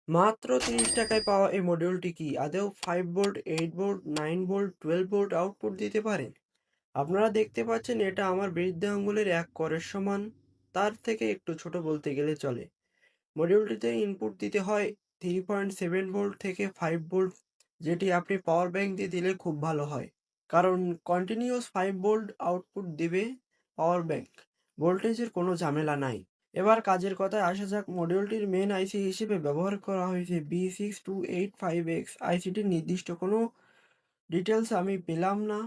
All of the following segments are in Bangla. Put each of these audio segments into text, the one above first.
মাত্র ৳৩০ পাওয়া এই মডিউলটি কি আদৌ 5 volt, 8 volt, 9 volt, 12 volt output দিতে পারে? আপনারা দেখতে পাচ্ছেন এটা আমার বৃদ্ধ আঙ্গুলের ১ করের সমান, তার থেকে একটু ছোট বলতে গেলে চলে। মডিউলটিতে ইনপুট দিতে হয় 3.7 ভোল্ট থেকে 5 ভোল্ট, যেটি আপনি পাওয়ার ব্যাংক দিয়ে দিলে খুব ভালো হয়। কারণ কন্টিনিউয়াস 5 ভোল্ট আউটপুট দিবে পাওয়ার ব্যাংক। ভোল্টেজের কোনো ঝামেলা নাই। এবার কাজের কথায় আসা যাক, মডিউলটির মেইন আইসি হিসেবে ব্যবহার করা হয়েছে B6285X আইসিটির নির্দিষ্ট কোনো ডিটেলস আমি পেলাম না।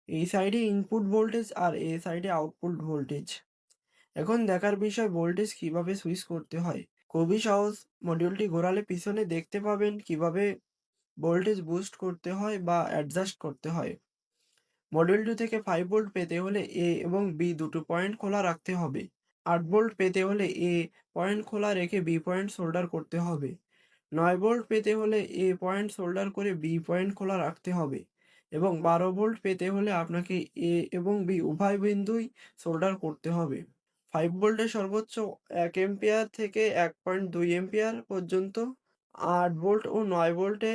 এই সাইডে ইনপুট ভোল্টেজ আর এই সাইডে আউটপুট ভোল্টেজ। এখন দেখার বিষয় ভোল্টেজ কিভাবে সুইচ করতে হয়। খুবই সহজ, মডিউলটি ঘোরালে পিছনে দেখতে পাবেন কিভাবে ভোল্টেজ বুস্ট করতে হয় বা অ্যাডজাস্ট করতে হয়। মডিউলটি থেকে 5 ভোল্ট পেতে হলে এ এবং বি দুটো পয়েন্ট খোলা রাখতে হবে। 8 ভোল্ট পেতে হলে এ পয়েন্ট খোলা রেখে বি পয়েন্ট সোল্ডার করতে হবে। 9 ভোল্ট পেতে হলে এ পয়েন্ট সোল্ডার করে বি পয়েন্ট খোলা রাখতে হবে এবং 12 ভোল্ট পেতে হলে আপনাকে এ এবং বি উভয় বিন্দুই সোল্ডার করতে হবে। 5 ভোল্টে সর্বোচ্চ 1 এম্পিয়ার থেকে 1.2 এম্পিয়ার পর্যন্ত, 8 ভোল্ট ও 9 ভোল্টে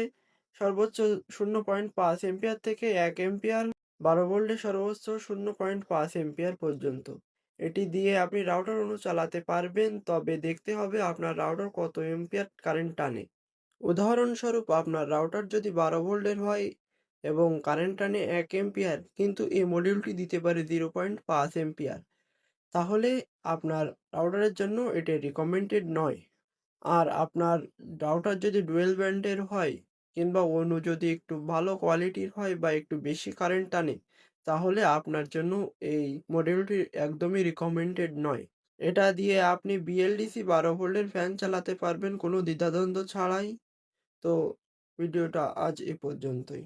সর্বোচ্চ 0.5 এম্পিয়ার থেকে 1 এম্পিয়ার, 12 ভোল্টে সর্বোচ্চ 0.5 এম্পিয়ার পর্যন্ত। এটি দিয়ে আপনি রাউটার চালাতে পারবেন, তবে দেখতে হবে আপনার রাউটার কত এম্পিয়ার কারেন্ট টানে। উদাহরণস্বরূপ আপনার রাউটার যদি 12 ভোল্টের হয় এবং কারেন্ট টানে 1 এম্পিয়ার, কিন্তু এই মডিউলটি দিতে পারে 0.5 এম্পিয়ার, তাহলে আপনার রাউটারের জন্য এটি রিকমেন্ডেড নয়। আর আপনার রাউটার যদি ডুয়েল ব্যান্ডের হয় কিংবা অন্য যদি একটু ভালো কোয়ালিটির হয় বা একটু বেশি কারেন্ট টানে, তাহলে আপনার জন্য এই মডিউলটি একদমই রিকমেন্ডেড নয়। এটা দিয়ে আপনি বিএলডিসি 12 ভোল্টের ফ্যান চালাতে পারবেন কোনো দ্বিধাদ্বন্দ্ব ছাড়াই। তো ভিডিওটা আজ এ পর্যন্তই।